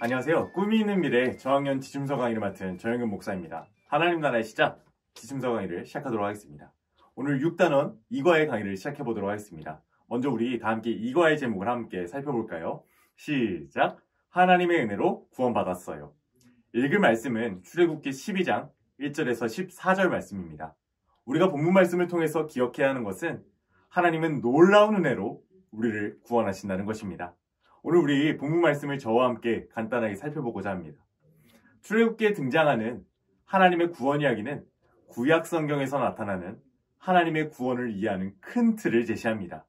안녕하세요. 꿈이 있는 미래 저학년 지침서 강의를 맡은 정영근 목사입니다. 하나님 나라의 시작, 지침서 강의를 시작하도록 하겠습니다. 오늘 6단원 이과의 강의를 시작해보도록 하겠습니다. 먼저 우리 다 함께 이과의 제목을 함께 살펴볼까요? 시작! 하나님의 은혜로 구원받았어요. 읽을 말씀은 출애굽기 12장 1절에서 14절 말씀입니다. 우리가 본문 말씀을 통해서 기억해야 하는 것은 하나님은 놀라운 은혜로 우리를 구원하신다는 것입니다. 오늘 우리 본문 말씀을 저와 함께 간단하게 살펴보고자 합니다. 출애굽기에 등장하는 하나님의 구원 이야기는 구약 성경에서 나타나는 하나님의 구원을 이해하는 큰 틀을 제시합니다.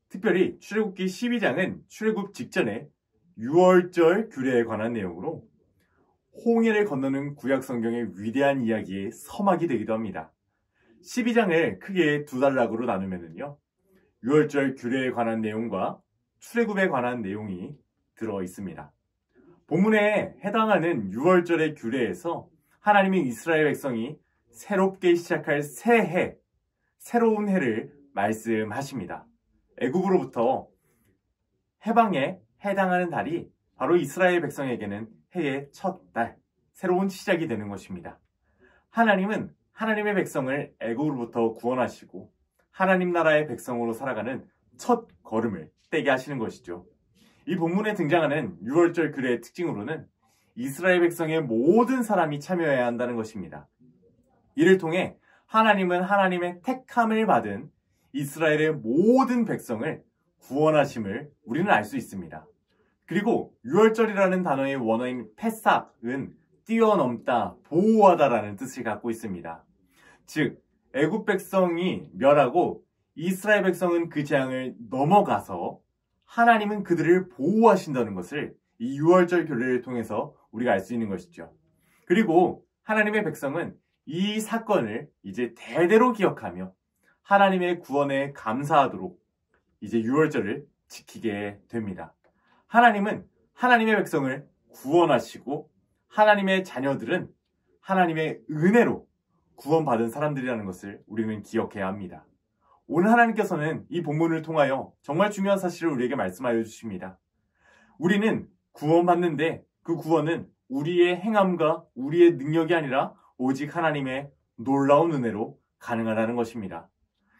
특별히 출애굽기 12장은 출애굽 직전에 유월절 규례에 관한 내용으로 홍해를 건너는 구약 성경의 위대한 이야기의 서막이 되기도 합니다. 12장을 크게 두 단락으로 나누면요, 유월절 규례에 관한 내용과 출애굽에 관한 내용이 들어 있습니다. 본문에 해당하는 유월절의 규례에서 하나님이 이스라엘 백성이 새롭게 시작할 새해, 새로운 해를 말씀하십니다. 애굽으로부터 해방에 해당하는 달이 바로 이스라엘 백성에게는 해의 첫 달, 새로운 시작이 되는 것입니다. 하나님은 하나님의 백성을 애굽으로부터 구원하시고 하나님 나라의 백성으로 살아가는 첫 걸음을 떼게 하시는 것이죠. 이 본문에 등장하는 유월절 규례의 특징으로는 이스라엘 백성의 모든 사람이 참여해야 한다는 것입니다. 이를 통해 하나님은 하나님의 택함을 받은 이스라엘의 모든 백성을 구원하심을 우리는 알 수 있습니다. 그리고 유월절이라는 단어의 원어인 패삭은 뛰어넘다, 보호하다라는 뜻을 갖고 있습니다. 즉, 애굽 백성이 멸하고 이스라엘 백성은 그 재앙을 넘어가서 하나님은 그들을 보호하신다는 것을 이 유월절 규례를 통해서 우리가 알 수 있는 것이죠. 그리고 하나님의 백성은 이 사건을 이제 대대로 기억하며 하나님의 구원에 감사하도록 이제 유월절을 지키게 됩니다. 하나님은 하나님의 백성을 구원하시고 하나님의 자녀들은 하나님의 은혜로 구원받은 사람들이라는 것을 우리는 기억해야 합니다. 오늘 하나님께서는 이 본문을 통하여 정말 중요한 사실을 우리에게 말씀하여 주십니다. 우리는 구원받는데 그 구원은 우리의 행함과 우리의 능력이 아니라 오직 하나님의 놀라운 은혜로 가능하다는 것입니다.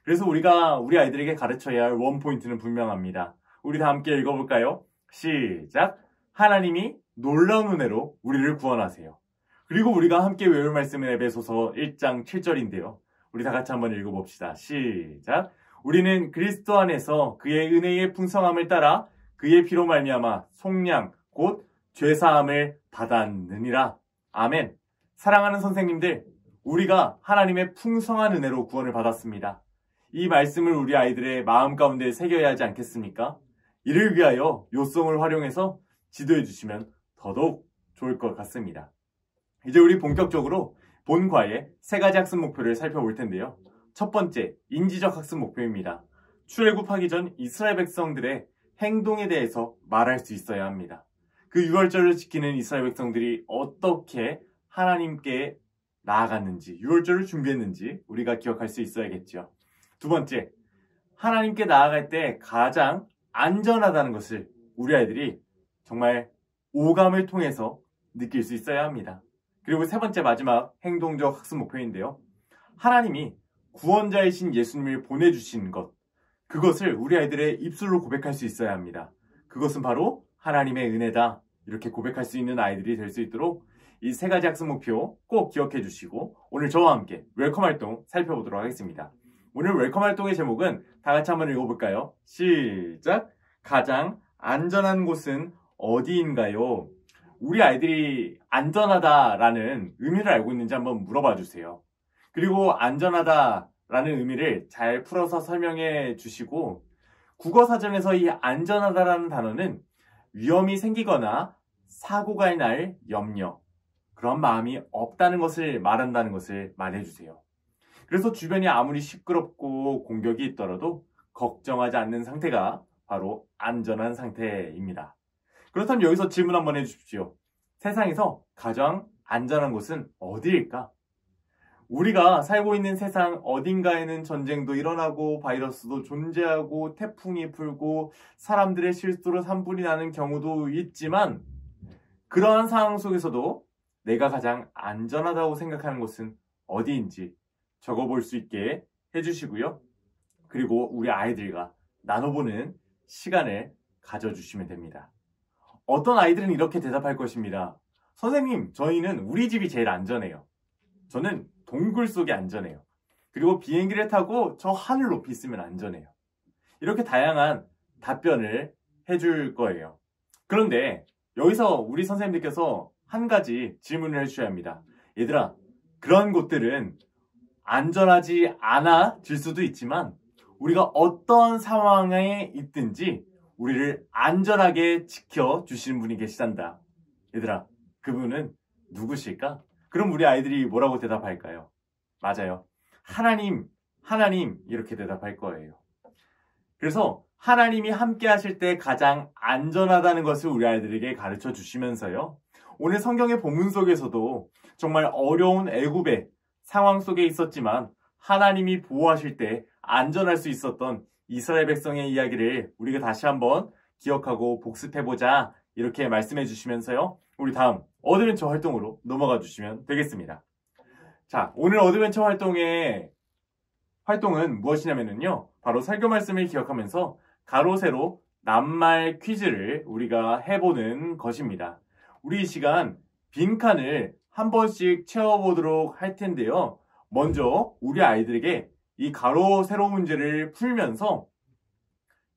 그래서 우리가 우리 아이들에게 가르쳐야 할 원포인트는 분명합니다. 우리 다 함께 읽어볼까요? 시작! 하나님이 놀라운 은혜로 우리를 구원하세요. 그리고 우리가 함께 외울 말씀은 에베소서 1장 7절인데요. 우리 다 같이 한번 읽어봅시다. 시작! 우리는 그리스도 안에서 그의 은혜의 풍성함을 따라 그의 피로 말미암아 속량 곧 죄사함을 받았느니라. 아멘. 사랑하는 선생님들, 우리가 하나님의 풍성한 은혜로 구원을 받았습니다. 이 말씀을 우리 아이들의 마음 가운데 새겨야 하지 않겠습니까? 이를 위하여 요송을 활용해서 지도해 주시면 더더욱 좋을 것 같습니다. 이제 우리 본격적으로 본과의 세 가지 학습 목표를 살펴볼 텐데요. 첫 번째, 인지적 학습 목표입니다. 출애굽하기 전 이스라엘 백성들의 행동에 대해서 말할 수 있어야 합니다. 그 유월절을 지키는 이스라엘 백성들이 어떻게 하나님께 나아갔는지, 유월절을 준비했는지 우리가 기억할 수 있어야겠죠. 두 번째, 하나님께 나아갈 때 가장 안전하다는 것을 우리 아이들이 정말 오감을 통해서 느낄 수 있어야 합니다. 그리고 세 번째, 마지막 행동적 학습 목표인데요. 하나님이 구원자이신 예수님을 보내주신 것, 그것을 우리 아이들의 입술로 고백할 수 있어야 합니다. 그것은 바로 하나님의 은혜다. 이렇게 고백할 수 있는 아이들이 될 수 있도록 이 세 가지 학습 목표 꼭 기억해 주시고 오늘 저와 함께 웰컴 활동 살펴보도록 하겠습니다. 오늘 웰컴 활동의 제목은 다 같이 한번 읽어볼까요? 시작! 가장 안전한 곳은 어디인가요? 우리 아이들이 안전하다라는 의미를 알고 있는지 한번 물어봐 주세요. 그리고 안전하다라는 의미를 잘 풀어서 설명해 주시고 국어사전에서 이 안전하다라는 단어는 위험이 생기거나 사고가 날 염려, 그런 마음이 없다는 것을 말한다는 것을 말해 주세요. 그래서 주변이 아무리 시끄럽고 공격이 있더라도 걱정하지 않는 상태가 바로 안전한 상태입니다. 그렇다면 여기서 질문 한번 해주십시오. 세상에서 가장 안전한 곳은 어디일까? 우리가 살고 있는 세상 어딘가에는 전쟁도 일어나고 바이러스도 존재하고 태풍이 불고 사람들의 실수로 산불이 나는 경우도 있지만 그러한 상황 속에서도 내가 가장 안전하다고 생각하는 곳은 어디인지 적어볼 수 있게 해주시고요. 그리고 우리 아이들과 나눠보는 시간을 가져주시면 됩니다. 어떤 아이들은 이렇게 대답할 것입니다. 선생님, 저희는 우리 집이 제일 안전해요. 저는 동굴 속이 안전해요. 그리고 비행기를 타고 저 하늘 높이 있으면 안전해요. 이렇게 다양한 답변을 해줄 거예요. 그런데 여기서 우리 선생님들께서 한 가지 질문을 해주셔야 합니다. 얘들아, 그런 곳들은 안전하지 않아질 수도 있지만 우리가 어떤 상황에 있든지 우리를 안전하게 지켜주시는 분이 계시단다. 얘들아, 그분은 누구실까? 그럼 우리 아이들이 뭐라고 대답할까요? 맞아요. 하나님 이렇게 대답할 거예요. 그래서 하나님이 함께 하실 때 가장 안전하다는 것을 우리 아이들에게 가르쳐 주시면서요. 오늘 성경의 본문 속에서도 정말 어려운 애굽의 상황 속에 있었지만 하나님이 보호하실 때 안전할 수 있었던 이스라엘 백성의 이야기를 우리가 다시 한번 기억하고 복습해보자 이렇게 말씀해 주시면서요. 우리 다음 어드벤처 활동으로 넘어가 주시면 되겠습니다. 자, 오늘 어드벤처 활동은 무엇이냐면요. 바로 설교 말씀을 기억하면서 가로 세로 낱말 퀴즈를 우리가 해보는 것입니다. 우리 이 시간 빈칸을 한 번씩 채워보도록 할 텐데요. 먼저 우리 아이들에게 이 가로 세로 문제를 풀면서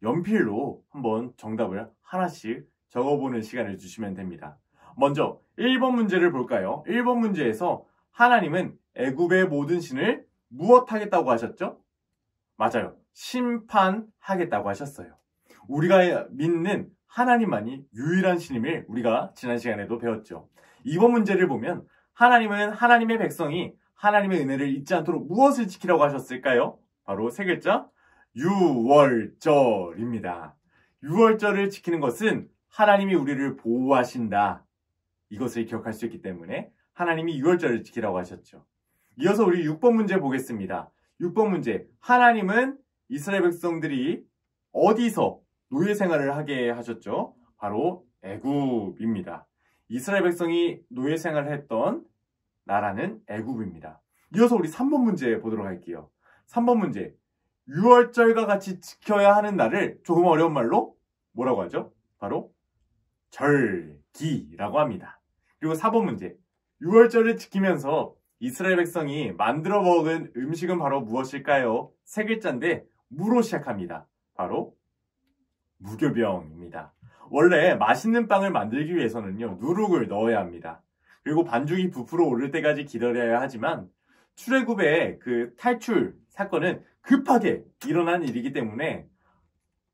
연필로 한번 정답을 하나씩 적어보는 시간을 주시면 됩니다. 먼저 1번 문제를 볼까요? 1번 문제에서 하나님은 애굽의 모든 신을 무엇하겠다고 하셨죠? 맞아요. 심판하겠다고 하셨어요. 우리가 믿는 하나님만이 유일한 신임을 우리가 지난 시간에도 배웠죠. 2번 문제를 보면 하나님은 하나님의 백성이 하나님의 은혜를 잊지 않도록 무엇을 지키라고 하셨을까요? 바로 세 글자 유월절입니다. 유월절을 지키는 것은 하나님이 우리를 보호하신다. 이것을 기억할 수 있기 때문에 하나님이 유월절을 지키라고 하셨죠. 이어서 우리 6번 문제 보겠습니다. 6번 문제. 하나님은 이스라엘 백성들이 어디서 노예 생활을 하게 하셨죠? 바로 애굽입니다. 이스라엘 백성이 노예 생활을 했던 나라는 애굽입니다. 이어서 우리 3번 문제 보도록 할게요. 3번 문제. 유월절과 같이 지켜야 하는 날을 조금 어려운 말로 뭐라고 하죠? 바로 절기라고 합니다. 그리고 4번 문제. 유월절을 지키면서 이스라엘 백성이 만들어 먹은 음식은 바로 무엇일까요? 세 글자인데 무로 시작합니다. 바로 무교병입니다. 원래 맛있는 빵을 만들기 위해서는요, 누룩을 넣어야 합니다. 그리고 반죽이 부풀어 오를 때까지 기다려야 하지만 출애굽의 그 탈출 사건은 급하게 일어난 일이기 때문에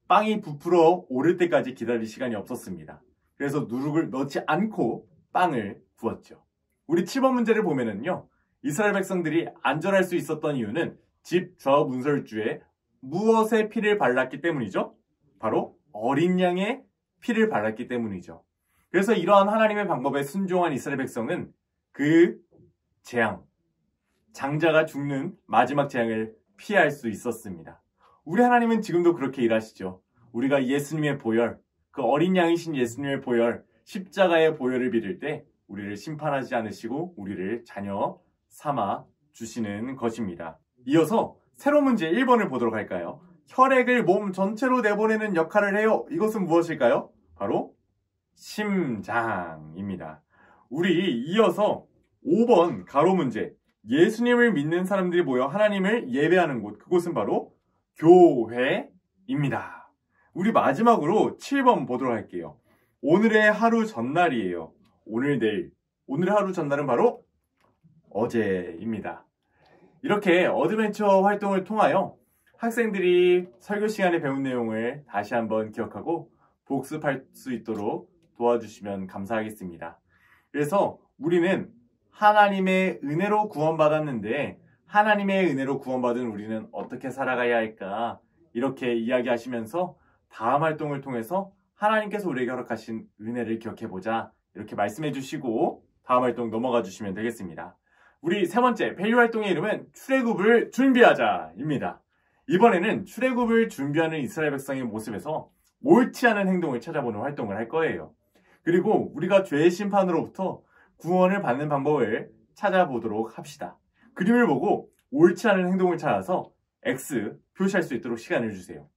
빵이 부풀어 오를 때까지 기다릴 시간이 없었습니다. 그래서 누룩을 넣지 않고 빵을 구웠죠. 우리 7번 문제를 보면은요, 이스라엘 백성들이 안전할 수 있었던 이유는 집 저 문설주에 무엇의 피를 발랐기 때문이죠? 바로 어린 양의 피를 발랐기 때문이죠. 그래서 이러한 하나님의 방법에 순종한 이스라엘 백성은 그 재앙, 장자가 죽는 마지막 재앙을 피할 수 있었습니다. 우리 하나님은 지금도 그렇게 일하시죠. 우리가 예수님의 보혈, 그 어린 양이신 예수님의 보혈, 십자가의 보혈을 믿을 때 우리를 심판하지 않으시고 우리를 자녀 삼아 주시는 것입니다. 이어서 새로운 문제 1번을 보도록 할까요? 혈액을 몸 전체로 내보내는 역할을 해요. 이것은 무엇일까요? 바로 심장입니다. 우리 이어서 5번 가로 문제. 예수님을 믿는 사람들이 모여 하나님을 예배하는 곳. 그곳은 바로 교회입니다. 우리 마지막으로 7번 보도록 할게요. 오늘의 하루 전날이에요. 오늘 내일. 오늘의 하루 전날은 바로 어제입니다. 이렇게 어드벤처 활동을 통하여 학생들이 설교 시간에 배운 내용을 다시 한번 기억하고 복습할 수 있도록 도와주시면 감사하겠습니다. 그래서 우리는 하나님의 은혜로 구원받았는데 하나님의 은혜로 구원받은 우리는 어떻게 살아가야 할까 이렇게 이야기하시면서 다음 활동을 통해서 하나님께서 우리에게 허락하신 은혜를 기억해보자 이렇게 말씀해 주시고 다음 활동 넘어가 주시면 되겠습니다. 우리 세 번째 밸류 활동의 이름은 출애굽을 준비하자입니다. 이번에는 출애굽을 준비하는 이스라엘 백성의 모습에서 옳지 않은 행동을 찾아보는 활동을 할 거예요. 그리고 우리가 죄의 심판으로부터 구원을 받는 방법을 찾아보도록 합시다. 그림을 보고 옳지 않은 행동을 찾아서 X 표시할 수 있도록 시간을 주세요.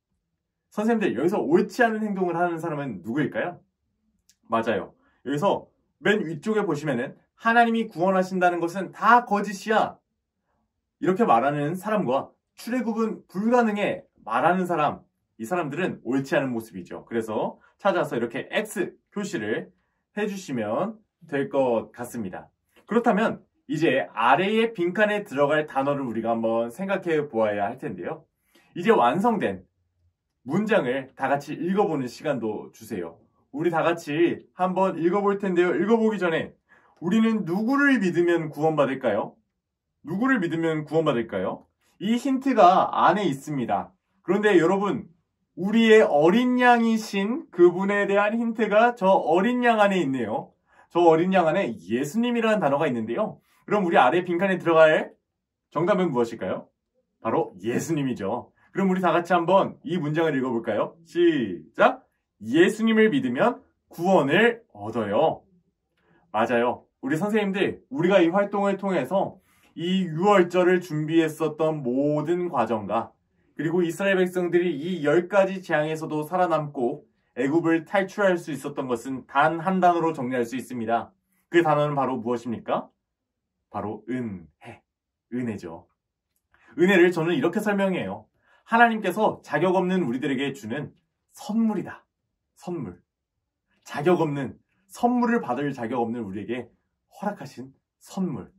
선생님들, 여기서 옳지 않은 행동을 하는 사람은 누구일까요? 맞아요. 여기서 맨 위쪽에 보시면은 하나님이 구원하신다는 것은 다 거짓이야, 이렇게 말하는 사람과 출애굽은 불가능해 말하는 사람, 이 사람들은 옳지 않은 모습이죠. 그래서 찾아서 이렇게 X 표시를 해주시면 될 것 같습니다. 그렇다면 이제 아래의 빈칸에 들어갈 단어를 우리가 한번 생각해 보아야 할 텐데요. 이제 완성된 문장을 다 같이 읽어보는 시간도 주세요. 우리 다 같이 한번 읽어볼 텐데요. 읽어보기 전에 우리는 누구를 믿으면 구원받을까요? 누구를 믿으면 구원받을까요? 이 힌트가 안에 있습니다. 그런데 여러분, 우리의 어린 양이신 그분에 대한 힌트가 저 어린 양 안에 있네요. 저 어린 양 안에 예수님이라는 단어가 있는데요. 그럼 우리 아래 빈칸에 들어갈 정답은 무엇일까요? 바로 예수님이죠. 그럼 우리 다 같이 한번 이 문장을 읽어볼까요? 시작! 예수님을 믿으면 구원을 얻어요. 맞아요. 우리 선생님들, 우리가 이 활동을 통해서 이 유월절을 준비했었던 모든 과정과 그리고 이스라엘 백성들이 이 10가지 재앙에서도 살아남고 애굽을 탈출할 수 있었던 것은 단 한 단어로 정리할 수 있습니다. 그 단어는 바로 무엇입니까? 바로 은혜, 은혜죠. 은혜를 저는 이렇게 설명해요. 하나님께서 자격 없는 우리들에게 주는 선물이다. 선물. 자격 없는, 선물을 받을 자격 없는 우리에게 허락하신 선물.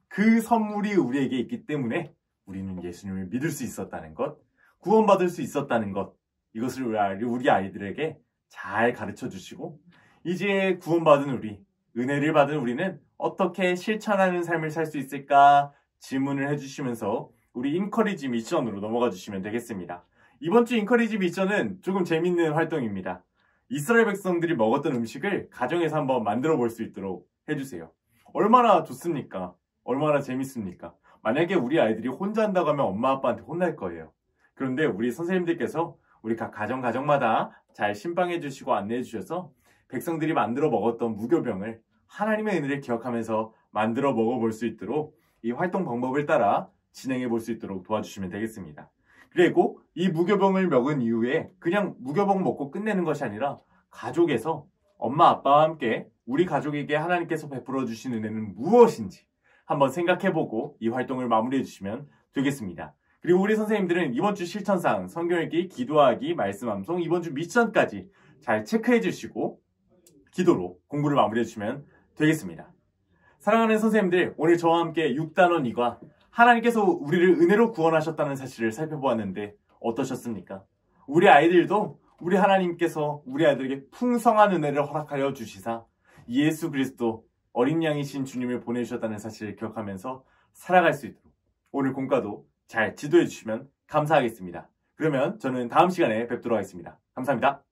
그 선물이 우리에게 있기 때문에 우리는 예수님을 믿을 수 있었다는 것, 구원받을 수 있었다는 것, 이것을 우리 아이들에게 잘 가르쳐 주시고, 이제 구원받은 우리, 은혜를 받은 우리는 어떻게 실천하는 삶을 살 수 있을까 질문을 해주시면서 우리 인커리지 미션으로 넘어가 주시면 되겠습니다. 이번 주 인커리지 미션은 조금 재밌는 활동입니다. 이스라엘 백성들이 먹었던 음식을 가정에서 한번 만들어 볼 수 있도록 해주세요. 얼마나 좋습니까? 얼마나 재밌습니까? 만약에 우리 아이들이 혼자 한다고 하면 엄마 아빠한테 혼날 거예요. 그런데 우리 선생님들께서 우리 각 가정마다 잘 신방해 주시고 안내해 주셔서 백성들이 만들어 먹었던 무교병을 하나님의 은혜를 기억하면서 만들어 먹어볼 수 있도록 이 활동 방법을 따라 진행해 볼 수 있도록 도와주시면 되겠습니다. 그리고 이 무교병을 먹은 이후에 그냥 무교병 먹고 끝내는 것이 아니라 가족에서 엄마 아빠와 함께 우리 가족에게 하나님께서 베풀어 주신 은혜는 무엇인지 한번 생각해보고 이 활동을 마무리해 주시면 되겠습니다. 그리고 우리 선생님들은 이번 주 실천사항, 성경 읽기, 기도하기, 말씀 암송, 이번 주 미션까지 잘 체크해 주시고 기도로 공부를 마무리해 주시면 되겠습니다. 사랑하는 선생님들, 오늘 저와 함께 6단원 2과 하나님께서 우리를 은혜로 구원하셨다는 사실을 살펴보았는데 어떠셨습니까? 우리 아이들도 우리 하나님께서 우리 아이들에게 풍성한 은혜를 허락하여 주시사 예수 그리스도 어린 양이신 주님을 보내주셨다는 사실을 기억하면서 살아갈 수 있도록 오늘 공과도 잘 지도해 주시면 감사하겠습니다. 그러면 저는 다음 시간에 뵙도록 하겠습니다. 감사합니다.